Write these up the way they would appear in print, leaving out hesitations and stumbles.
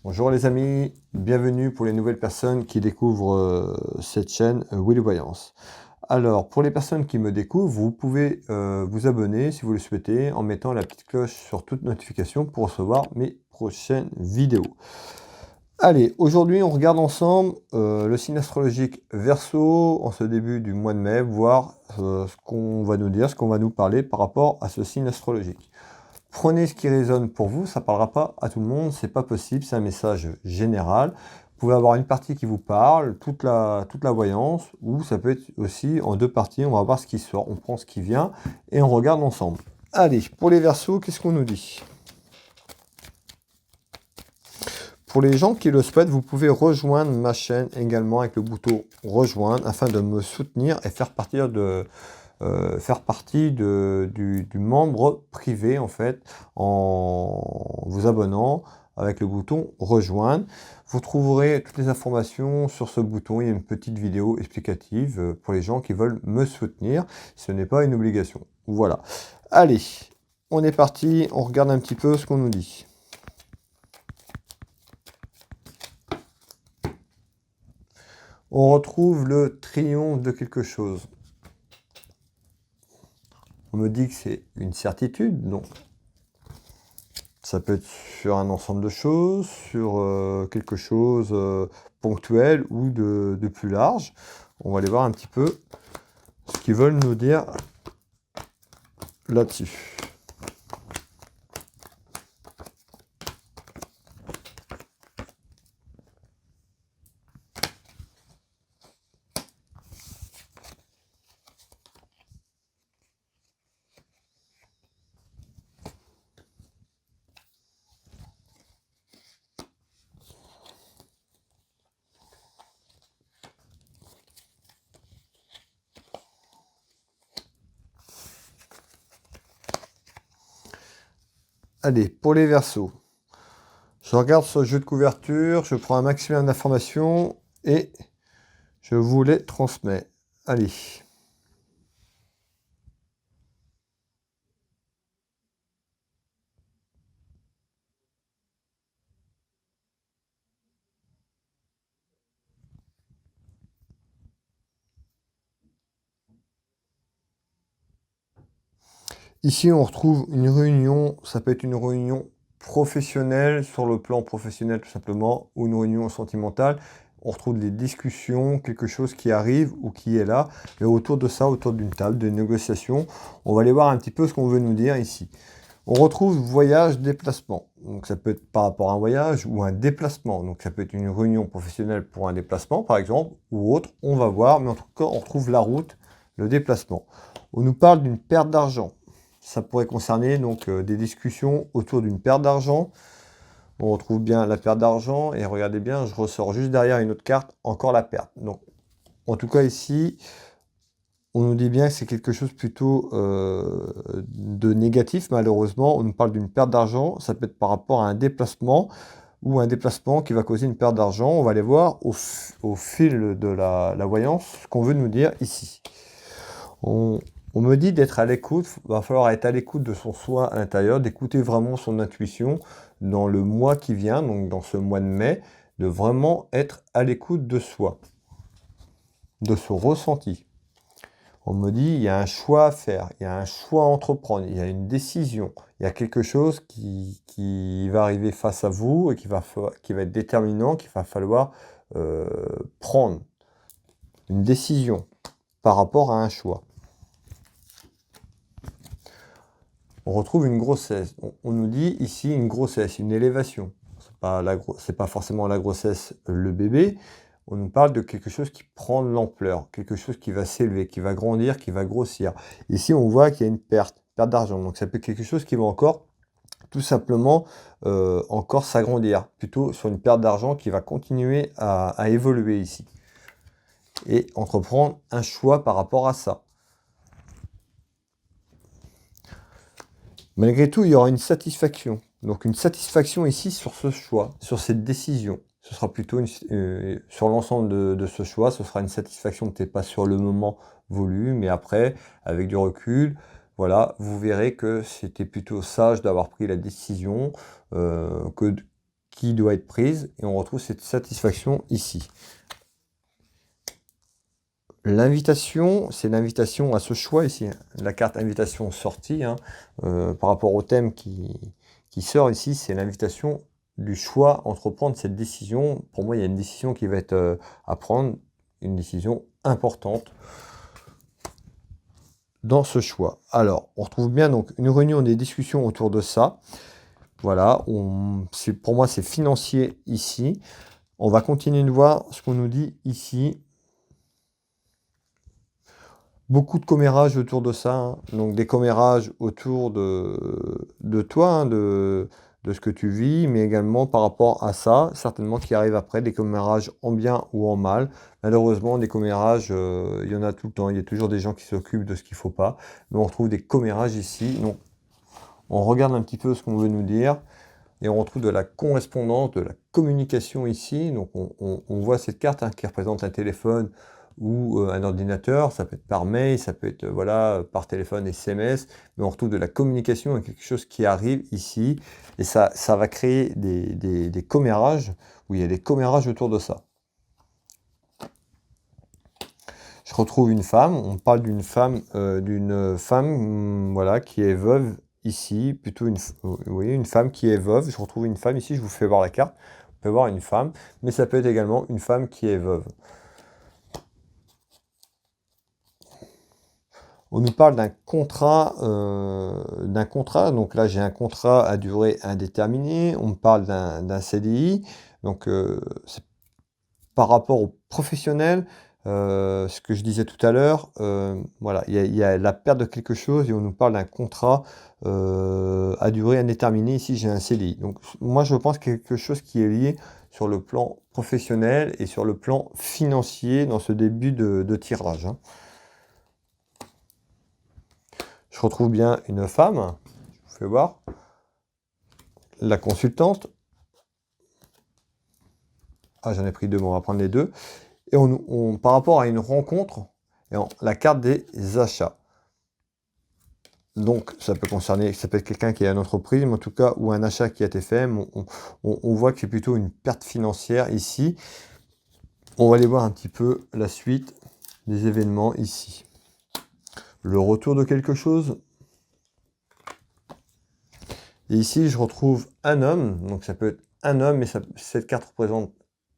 Bonjour les amis, bienvenue pour les nouvelles personnes qui découvrent cette chaîne Willy Voyance. Alors, pour les personnes qui me découvrent, vous pouvez vous abonner si vous le souhaitez en mettant la petite cloche sur toute notification pour recevoir mes prochaines vidéos. Allez, aujourd'hui on regarde ensemble le signe astrologique Verseau en ce début du mois de mai, voir ce qu'on va nous dire, ce qu'on va nous parler par rapport à ce signe astrologique. Prenez ce qui résonne pour vous, ça ne parlera pas à tout le monde, c'est pas possible, c'est un message général. Vous pouvez avoir une partie qui vous parle, toute la voyance, ou ça peut être aussi en deux parties, on va voir ce qui sort, on prend ce qui vient et on regarde ensemble. Allez, pour les Verseaux, qu'est-ce qu'on nous dit? Pour les gens qui le souhaitent, vous pouvez rejoindre ma chaîne également avec le bouton rejoindre afin de me soutenir et faire partie du membre privé en fait en vous abonnant avec le bouton rejoindre. Vous trouverez toutes les informations sur ce bouton. Il y a une petite vidéo explicative pour les gens qui veulent me soutenir. Ce n'est pas une obligation. Voilà. Allez, on est parti. On regarde un petit peu ce qu'on nous dit. On retrouve le triomphe de quelque chose. On me dit que c'est une certitude, donc ça peut être sur un ensemble de choses, sur quelque chose ponctuel ou de plus large. On va aller voir un petit peu ce qu'ils veulent nous dire là-dessus. Allez, pour les Verseaux, je regarde ce jeu de couverture, je prends un maximum d'informations et je vous les transmets. Allez. Ici, on retrouve une réunion, ça peut être une réunion professionnelle, sur le plan professionnel tout simplement, ou une réunion sentimentale. On retrouve des discussions, quelque chose qui arrive ou qui est là. Et autour de ça, autour d'une table, de négociations, on va aller voir un petit peu ce qu'on veut nous dire ici. On retrouve voyage, déplacement. Donc ça peut être par rapport à un voyage ou un déplacement. Donc ça peut être une réunion professionnelle pour un déplacement, par exemple, ou autre. On va voir, mais en tout cas, on retrouve la route, le déplacement. On nous parle d'une perte d'argent. Ça pourrait concerner donc des discussions autour d'une perte d'argent. On retrouve bien la perte d'argent et regardez bien, je ressors juste derrière une autre carte, encore la perte. Donc, en tout cas ici, on nous dit bien que c'est quelque chose plutôt de négatif, malheureusement. On nous parle d'une perte d'argent, ça peut être par rapport à un déplacement ou un déplacement qui va causer une perte d'argent. On va aller voir au fil de la voyance ce qu'on veut nous dire ici. On me dit d'être à l'écoute, il va falloir être à l'écoute de son soi à l'intérieur, d'écouter vraiment son intuition dans le mois qui vient, donc dans ce mois de mai, de vraiment être à l'écoute de soi, de son ressenti. On me dit, il y a un choix à faire, il y a un choix à entreprendre, il y a une décision, il y a quelque chose qui va arriver face à vous et qui va être déterminant, qu'il va falloir prendre une décision par rapport à un choix. On retrouve une grossesse. On nous dit ici une grossesse, une élévation. C'est pas forcément la grossesse, le bébé. On nous parle de quelque chose qui prend de l'ampleur, quelque chose qui va s'élever, qui va grandir, qui va grossir. Ici, on voit qu'il y a une perte d'argent. Donc ça peut être quelque chose qui va encore, tout simplement, encore s'agrandir. Plutôt sur une perte d'argent qui va continuer à évoluer ici. Et entreprendre un choix par rapport à ça. Malgré tout, il y aura une satisfaction. Donc une satisfaction ici sur ce choix, sur cette décision. Ce sera plutôt sur l'ensemble de ce choix, ce sera une satisfaction peut-être pas sur le moment voulu, mais après, avec du recul, voilà, vous verrez que c'était plutôt sage d'avoir pris la décision qui doit être prise, et on retrouve cette satisfaction ici. L'invitation, c'est l'invitation à ce choix ici, la carte invitation sortie, hein, par rapport au thème qui sort ici, c'est l'invitation du choix entre prendre cette décision. Pour moi, il y a une décision qui va être à prendre, une décision importante dans ce choix. Alors, on retrouve bien donc une réunion, des discussions autour de ça. Voilà, pour moi, c'est financier ici. On va continuer de voir ce qu'on nous dit ici. Beaucoup de commérages autour de ça, hein. Donc des commérages autour de toi, hein, de ce que tu vis, mais également par rapport à ça, certainement qui arrive après, des commérages en bien ou en mal. Malheureusement, des commérages, il y en a tout le temps, il y a toujours des gens qui s'occupent de ce qu'il ne faut pas, mais on retrouve des commérages ici. Donc on regarde un petit peu ce qu'on veut nous dire, et on retrouve de la correspondance, de la communication ici. Donc on voit cette carte, hein, qui représente un téléphone ou un ordinateur, ça peut être par mail, ça peut être voilà, par téléphone, SMS, mais on retrouve de la communication, quelque chose qui arrive ici, et ça va créer des commérages, où il y a des commérages autour de ça. Je retrouve une femme, on parle d'une femme, voilà, qui est veuve ici, plutôt une femme qui est veuve. Je retrouve une femme ici, je vous fais voir la carte, on peut voir une femme, mais ça peut être également une femme qui est veuve. On nous parle d'un contrat, donc là j'ai un contrat à durée indéterminée, on me parle d'un CDI, donc c'est par rapport aux professionnels, ce que je disais tout à l'heure, voilà, il y a la perte de quelque chose et on nous parle d'un contrat à durée indéterminée. Ici j'ai un CDI. Donc moi je pense quelque chose qui est lié sur le plan professionnel et sur le plan financier dans ce début de tirage, hein. Je retrouve bien une femme, je vous fais voir, la consultante. Ah, j'en ai pris deux, mais on va prendre les deux. Et par rapport à une rencontre, la carte des achats. Donc, ça peut être quelqu'un qui a une entreprise, mais en tout cas, ou un achat qui a été fait. On voit que c'est plutôt une perte financière ici. On va aller voir un petit peu la suite des événements ici. Le retour de quelque chose. Et ici, je retrouve un homme, donc ça peut être un homme, mais cette carte représente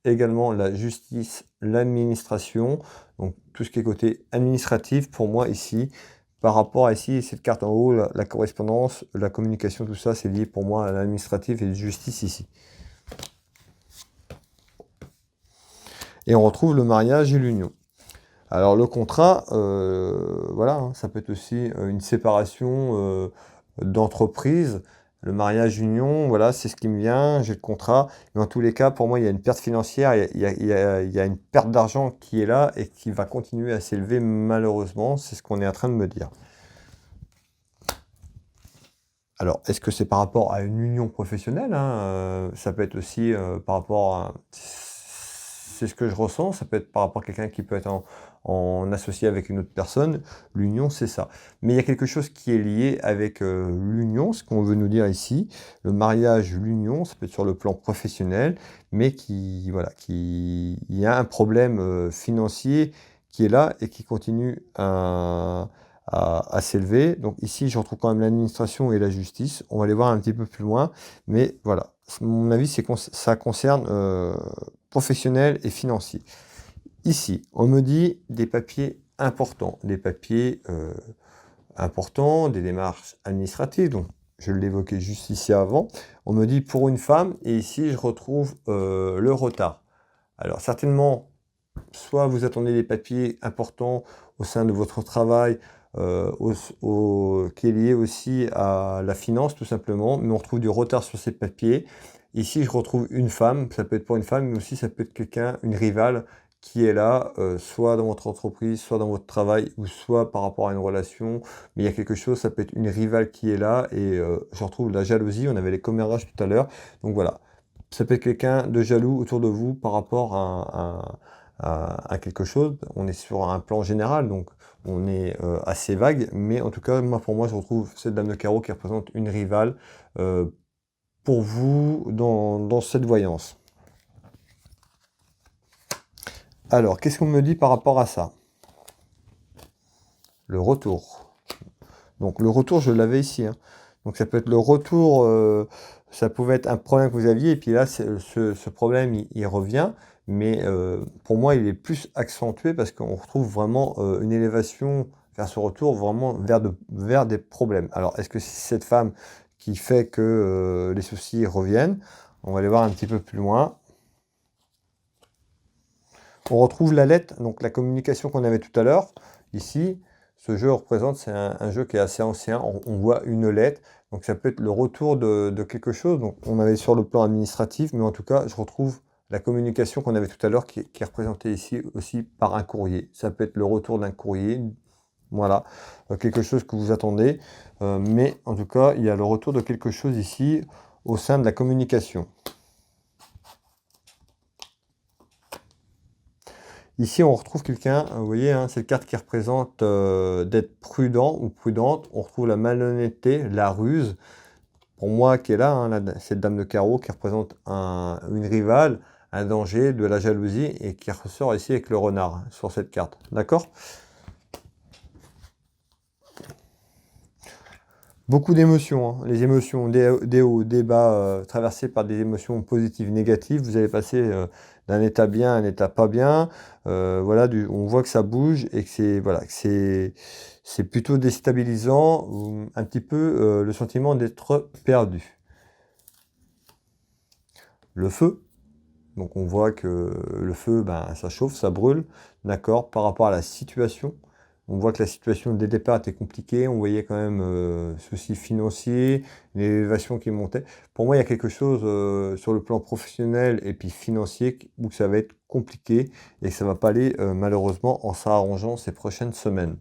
également la justice, l'administration, donc tout ce qui est côté administratif, pour moi ici, par rapport à ici, cette carte en haut, la correspondance, la communication, tout ça, c'est lié pour moi à l'administratif et la justice ici. Et on retrouve le mariage et l'union. Alors le contrat, voilà, hein, ça peut être aussi une séparation d'entreprise. Le mariage union, voilà, c'est ce qui me vient, j'ai le contrat. Mais en tous les cas, pour moi, il y a une perte financière, il y a une perte d'argent qui est là et qui va continuer à s'élever malheureusement. C'est ce qu'on est en train de me dire. Alors, est-ce que c'est par rapport à une union professionnelle, hein, ça peut être aussi par rapport à... C'est ce que je ressens, ça peut être par rapport à quelqu'un qui peut être en associé avec une autre personne. L'union, c'est ça. Mais il y a quelque chose qui est lié avec l'union, ce qu'on veut nous dire ici. Le mariage, l'union, ça peut être sur le plan professionnel, mais voilà, il y a un problème financier qui est là et qui continue à s'élever. Donc ici, je retrouve quand même l'administration et la justice. On va aller voir un petit peu plus loin. Mais voilà, mon avis, c'est que ça concerne professionnel et financier. Ici, on me dit des papiers importants, des papiers importants, des démarches administratives. Donc, je l'évoquais juste ici avant. On me dit pour une femme, et ici, je retrouve le retard. Alors, certainement, soit vous attendez des papiers importants au sein de votre travail, qui est lié aussi à la finance, tout simplement, mais on retrouve du retard sur ces papiers. Ici, je retrouve une femme, ça peut être pour une femme, mais aussi ça peut être quelqu'un, une rivale, qui est là, soit dans votre entreprise, soit dans votre travail, ou soit par rapport à une relation. Mais il y a quelque chose, ça peut être une rivale qui est là, et je retrouve la jalousie, on avait les commérages tout à l'heure. Donc voilà, ça peut être quelqu'un de jaloux autour de vous par rapport à quelque chose. On est sur un plan général, donc on est assez vague, mais en tout cas, pour moi, je retrouve cette dame de carreau qui représente une rivale pour vous dans cette voyance. Alors, qu'est-ce qu'on me dit par rapport à ça? Le retour. Donc, le retour, je l'avais ici, hein. Donc, ça peut être le retour, ça pouvait être un problème que vous aviez, et puis là, ce problème, il revient. Mais pour moi, il est plus accentué parce qu'on retrouve vraiment une élévation vers ce retour, vraiment vers des problèmes. Alors, est-ce que c'est cette femme qui fait que les soucis reviennent? On va aller voir un petit peu plus loin. On retrouve la lettre, donc la communication qu'on avait tout à l'heure. Ici, ce jeu représente, c'est un jeu qui est assez ancien. On voit une lettre, donc ça peut être le retour de quelque chose. Donc on avait sur le plan administratif, mais en tout cas, je retrouve la communication qu'on avait tout à l'heure qui est représentée ici aussi par un courrier. Ça peut être le retour d'un courrier, voilà, quelque chose que vous attendez. Mais en tout cas, il y a le retour de quelque chose ici au sein de la communication. Ici, on retrouve quelqu'un, vous voyez, hein, cette carte qui représente d'être prudent ou prudente. On retrouve la malhonnêteté, la ruse, pour moi, qui est là, hein, cette dame de carreau qui représente une rivale, un danger, de la jalousie, et qui ressort ici avec le renard sur cette carte. D'accord? Beaucoup d'émotions, hein. Les émotions, des hauts, des bas, traversées par des émotions positives, négatives. Vous allez passer d'un état bien à un état pas bien. Voilà, on voit que ça bouge et que c'est voilà, que c'est plutôt déstabilisant, ou un petit peu le sentiment d'être perdu. Le feu. Donc on voit que le feu, ben, ça chauffe, ça brûle, d'accord, par rapport à la situation. On voit que la situation dès le départ était compliquée, on voyait quand même soucis financiers, une élévation qui montait. Pour moi, il y a quelque chose sur le plan professionnel et puis financier où ça va être compliqué et que ça ne va pas aller malheureusement en s'arrangeant ces prochaines semaines.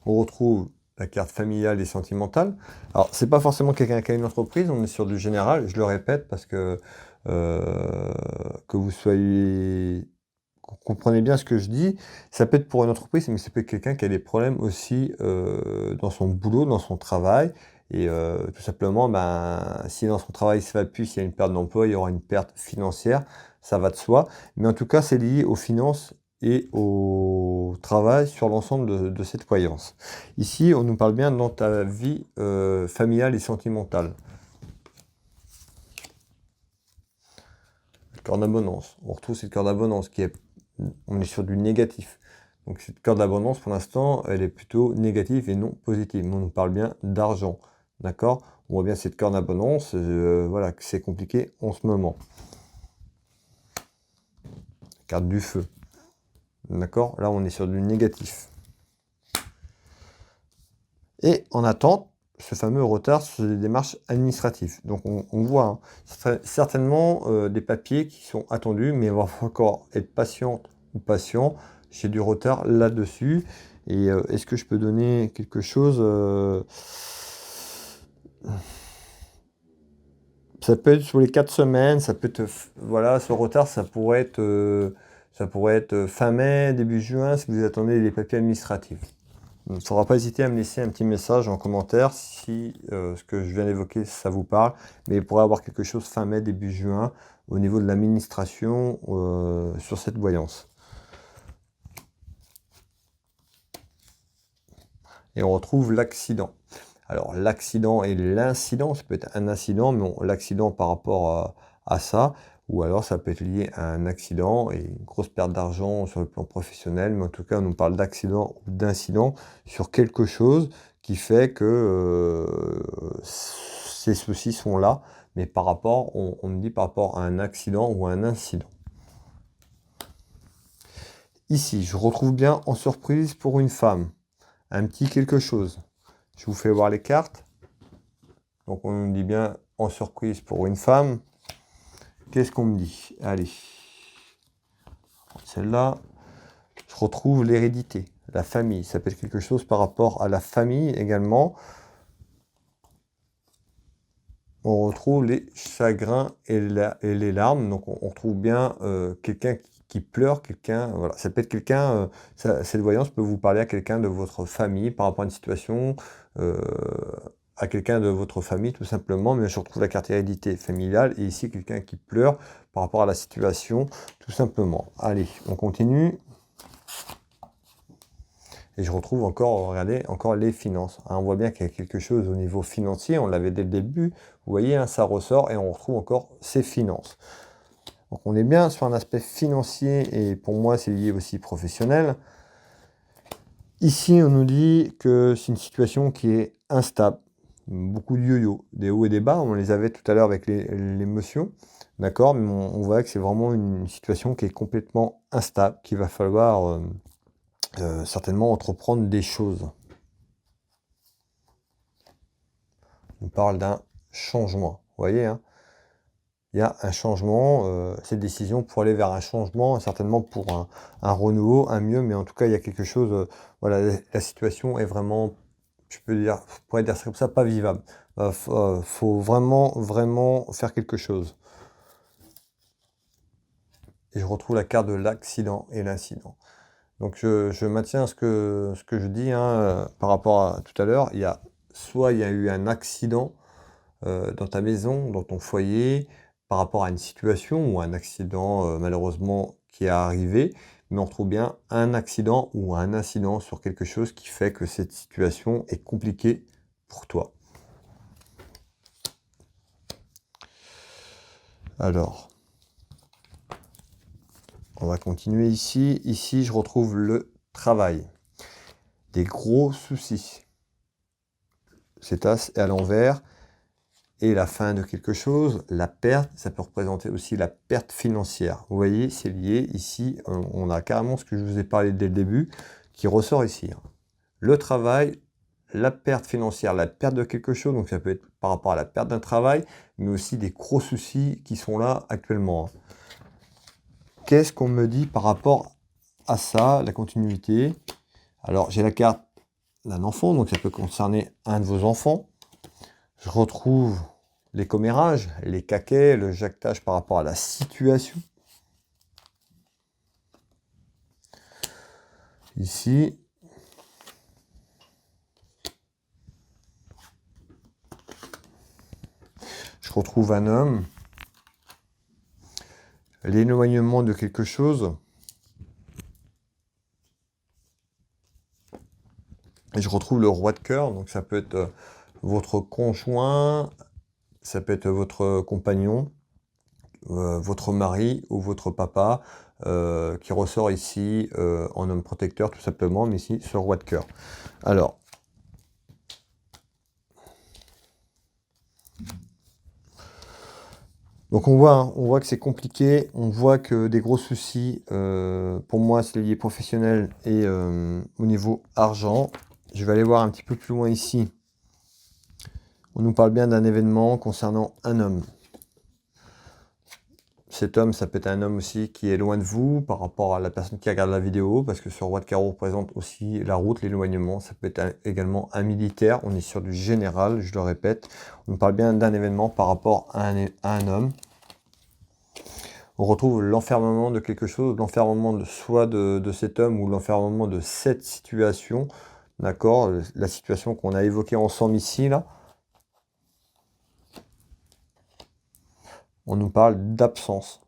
On retrouve la carte familiale et sentimentale. Alors, c'est pas forcément quelqu'un qui a une entreprise, on est sur du général, je le répète parce que vous soyez, comprenez bien ce que je dis. Ça peut être pour une entreprise, mais ça peut être quelqu'un qui a des problèmes aussi dans son boulot, dans son travail. Et tout simplement, ben, si dans son travail ça va plus, s'il y a une perte d'emploi, il y aura une perte financière, ça va de soi. Mais en tout cas, c'est lié aux finances et au travail sur l'ensemble de cette croyance. Ici, on nous parle bien dans ta vie familiale et sentimentale. Corde d'abondance. On retrouve cette corde d'abondance qui est, on est sur du négatif. Donc cette corde d'abondance, pour l'instant, elle est plutôt négative et non positive. Mais on nous parle bien d'argent. D'accord? On voit bien cette corde d'abondance, voilà, que c'est compliqué en ce moment. Carte du feu. D'accord? Là, on est sur du négatif. Et en attente, ce fameux retard sur les démarches administratives. Donc on voit hein, certainement des papiers qui sont attendus, mais on va encore être patient ou patient. J'ai du retard là-dessus. Et est-ce que je peux donner quelque chose ça peut être sur les 4 semaines, ça peut être, voilà, ce retard, ça pourrait être fin mai, début juin, si vous attendez les papiers administratifs. Il ne faudra pas hésiter à me laisser un petit message en commentaire si ce que je viens d'évoquer, ça vous parle. Mais il pourrait y avoir quelque chose fin mai, début juin, au niveau de l'administration sur cette voyance. Et on retrouve l'accident. Alors l'accident et l'incident, ça peut être un incident, mais l'accident par rapport à ça, ou alors ça peut être lié à un accident et une grosse perte d'argent sur le plan professionnel, mais en tout cas on nous parle d'accident ou d'incident sur quelque chose qui fait que ces soucis sont là, mais par rapport, on me dit par rapport à un accident ou à un incident. Ici, je retrouve bien en surprise pour une femme, un petit quelque chose. Je vous fais voir les cartes. Donc on nous dit bien en surprise pour une femme. Qu'est-ce qu'on me dit? Allez. Celle-là, je retrouve l'hérédité, la famille. Ça peut être quelque chose par rapport à la famille également. On retrouve les chagrins et les larmes. Donc on retrouve bien quelqu'un qui pleure, quelqu'un, voilà, ça peut être quelqu'un, cette voyance peut vous parler à quelqu'un de votre famille par rapport à une situation à quelqu'un de votre famille, tout simplement, mais je retrouve la carte hérédité familiale, et ici, quelqu'un qui pleure par rapport à la situation, tout simplement. Allez, on continue. Et je retrouve encore, regardez, encore les finances. Hein, on voit bien qu'il y a quelque chose au niveau financier, on l'avait dès le début. Vous voyez, hein, ça ressort et on retrouve encore ses finances. Donc on est bien sur un aspect financier et pour moi c'est lié aussi professionnel. Ici on nous dit que c'est une situation qui est instable. Beaucoup de yo-yo, des hauts et des bas, on les avait tout à l'heure avec l'émotion. D'accord, mais on voit que c'est vraiment une situation qui est complètement instable, qu'il va falloir certainement entreprendre des choses. On parle d'un changement, vous voyez, hein, il y a un changement, cette décision pour aller vers un changement, certainement pour un renouveau, un mieux, mais en tout cas, il y a quelque chose, voilà, la situation est vraiment, je peux dire, je pourrais dire ça comme ça, pas vivable. Faut vraiment, vraiment faire quelque chose. Et je retrouve la carte de l'accident et l'incident. Donc je maintiens ce que je dis hein, par rapport à tout à l'heure. Soit il y a eu un accident dans ta maison, dans ton foyer, par rapport à une situation ou un accident malheureusement qui est arrivé, mais on retrouve bien un accident ou un incident sur quelque chose qui fait que cette situation est compliquée pour toi. Alors, on va continuer ici. Ici, je retrouve le travail. Des gros soucis. Cet as est à l'envers. Et la fin de quelque chose, la perte, ça peut représenter aussi la perte financière. Vous voyez, c'est lié. Ici, on a carrément ce que je vous ai parlé dès le début, qui ressort ici. Le travail, la perte financière, la perte de quelque chose, donc ça peut être par rapport à la perte d'un travail, mais aussi des gros soucis qui sont là actuellement. Qu'est-ce qu'on me dit par rapport à ça, la continuité? Alors, j'ai la carte d'un enfant, donc ça peut concerner un de vos enfants. Je retrouve les commérages, les caquets, le jactage par rapport à la situation. Ici, je retrouve un homme, l'éloignement de quelque chose. Et je retrouve le roi de cœur, donc ça peut être votre conjoint, ça peut être votre compagnon, votre mari ou votre papa, qui ressort ici en homme protecteur tout simplement, mais ici ce roi de cœur. Alors, donc on voit que c'est compliqué, on voit que des gros soucis, pour moi c'est lié professionnel et au niveau argent. Je vais aller voir un petit peu plus loin ici. On nous parle bien d'un événement concernant un homme. Cet homme, ça peut être un homme aussi qui est loin de vous par rapport à la personne qui regarde la vidéo, parce que ce roi de carreau représente aussi la route, l'éloignement. Ça peut être également un militaire, on est sur du général, je le répète. On nous parle bien d'un événement par rapport à un homme. On retrouve l'enfermement de quelque chose, l'enfermement soit de cet homme ou l'enfermement de cette situation. D'accord, la situation qu'on a évoquée ensemble ici, là. On nous parle d'absence.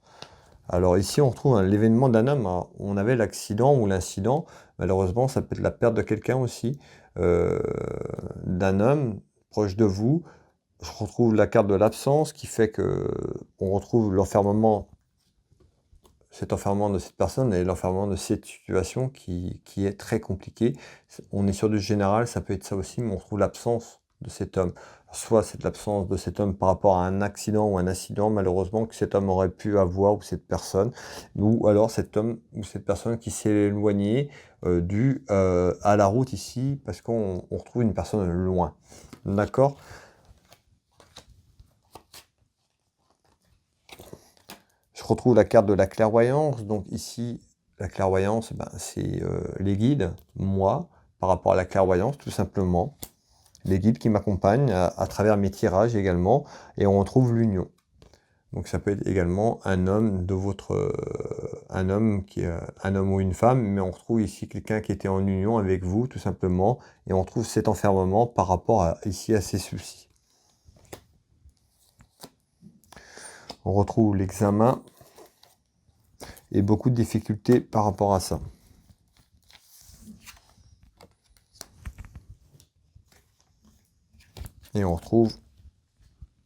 Alors ici, on retrouve l'événement d'un homme. Alors, on avait l'accident ou l'incident. Malheureusement, ça peut être la perte de quelqu'un aussi, d'un homme proche de vous. Je retrouve la carte de l'absence qui fait que on retrouve l'enfermement, cet enfermement de cette personne et l'enfermement de cette situation qui est très compliqué. On est sur du général, ça peut être ça aussi, mais on retrouve l'absence de cet homme. Soit c'est l'absence de cet homme par rapport à un accident ou un incident, malheureusement, que cet homme aurait pu avoir, ou cette personne, ou alors cet homme ou cette personne qui s'est éloignée dû à la route ici, parce qu'on retrouve une personne loin. D'accord ? Je retrouve la carte de la clairvoyance. Donc ici, la clairvoyance, c'est les guides, moi, par rapport à la clairvoyance, tout simplement. Les guides qui m'accompagnent à travers mes tirages également. Et on retrouve l'union. Donc ça peut être également un homme de votre, un homme qui est un homme ou une femme, mais on retrouve ici quelqu'un qui était en union avec vous, tout simplement, et on trouve cet enfermement par rapport ici à ses soucis. On retrouve l'examen et beaucoup de difficultés par rapport à ça. Et on retrouve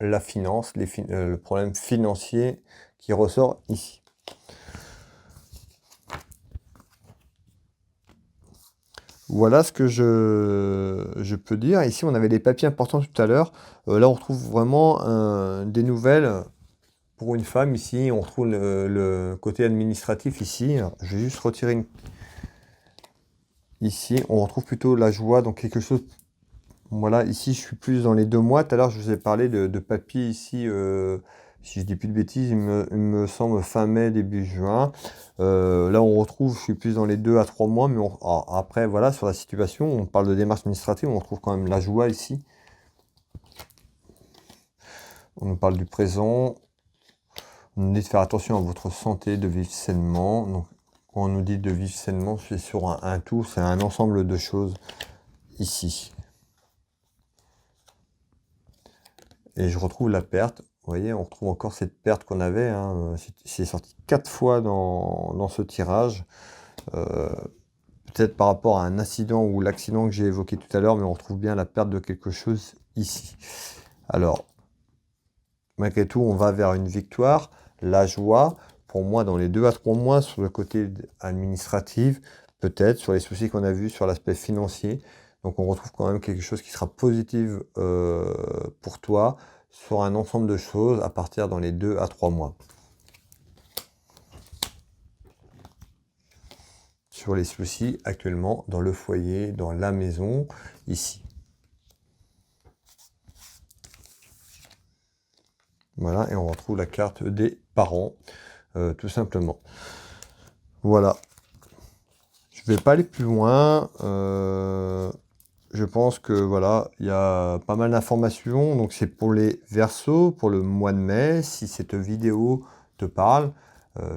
la finance, le problème financier qui ressort ici. Voilà ce que je peux dire. Ici, on avait les papiers importants tout à l'heure. Là, on retrouve vraiment des nouvelles pour une femme. Ici, on retrouve le côté administratif ici. Alors, je vais juste retirer une... Ici, on retrouve plutôt la joie, donc quelque chose... Voilà, ici, je suis plus dans les 2 mois. Tout à l'heure, je vous ai parlé de papier ici, si je dis plus de bêtises, il me semble fin mai, début juin. Là, on retrouve, je suis plus dans les 2 à 3 mois, mais alors, après, voilà, sur la situation, on parle de démarche administrative, on retrouve quand même la joie ici. On nous parle du présent. On nous dit de faire attention à votre santé, de vivre sainement. Donc, quand on nous dit de vivre sainement, c'est sur un tout, c'est un ensemble de choses ici. Et je retrouve la perte. Vous voyez, on retrouve encore cette perte qu'on avait. Hein. C'est sorti 4 fois dans ce tirage. Peut-être par rapport à un incident ou l'accident que j'ai évoqué tout à l'heure, mais on retrouve bien la perte de quelque chose ici. Alors, malgré tout, on va vers une victoire. La joie, pour moi, dans les 2 à 3 mois, sur le côté administratif, peut-être, sur les soucis qu'on a vus, sur l'aspect financier. Donc on retrouve quand même quelque chose qui sera positif pour toi sur un ensemble de choses à partir dans les 2 à 3 mois. Sur les soucis actuellement dans le foyer, dans la maison, ici. Voilà, et on retrouve la carte des parents, tout simplement. Voilà. Je ne vais pas aller plus loin. Je pense que voilà, il y a pas mal d'informations. Donc c'est pour les Verseaux, pour le mois de mai. Si cette vidéo te parle,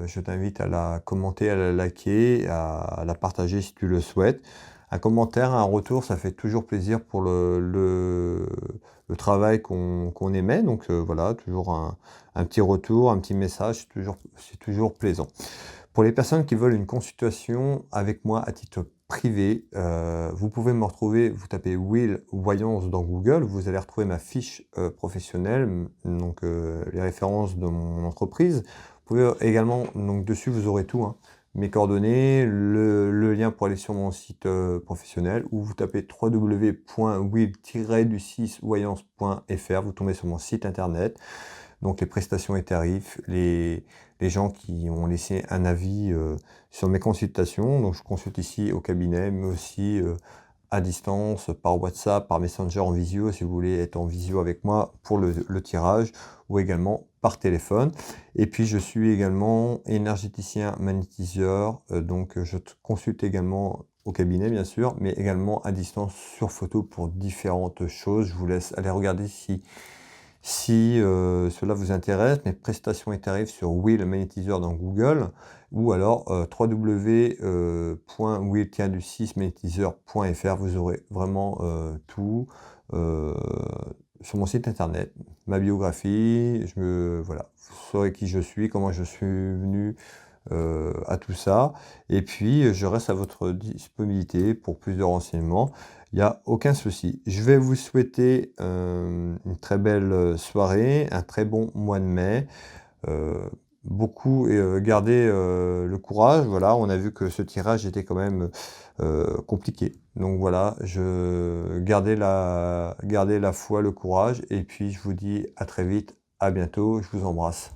je t'invite à la commenter, à la liker, à la partager si tu le souhaites. Un commentaire, un retour, ça fait toujours plaisir pour le travail qu'on émet. Donc voilà, toujours un petit retour, un petit message, c'est toujours plaisant. Pour les personnes qui veulent une consultation avec moi à titre privé, vous pouvez me retrouver, vous tapez Will Voyance dans Google, vous allez retrouver ma fiche professionnelle, donc les références de mon entreprise. Vous pouvez également, donc dessus vous aurez tout, hein, mes coordonnées, le lien pour aller sur mon site professionnel, ou vous tapez www.will-voyance.fr, vous tombez sur mon site internet. Donc les prestations et tarifs, les gens qui ont laissé un avis sur mes consultations. Donc je consulte ici au cabinet, mais aussi à distance, par WhatsApp, par Messenger en visio, si vous voulez être en visio avec moi pour le tirage, ou également par téléphone. Et puis je suis également énergéticien magnétiseur, donc je consulte également au cabinet bien sûr, mais également à distance sur photo pour différentes choses. Je vous laisse aller regarder si cela vous intéresse, mes prestations et tarifs sur Will Magnétiseur dans Google, ou alors www.will-magnétiseur.fr, vous aurez vraiment tout sur mon site internet, ma biographie, voilà, vous saurez qui je suis, comment je suis venu à tout ça, et puis je reste à votre disponibilité pour plus de renseignements. Il n'y a aucun souci. Je vais vous souhaiter une très belle soirée, un très bon mois de mai. Gardez le courage. Voilà, on a vu que ce tirage était quand même compliqué. Donc voilà, gardez la foi, le courage. Et puis je vous dis à très vite, à bientôt. Je vous embrasse.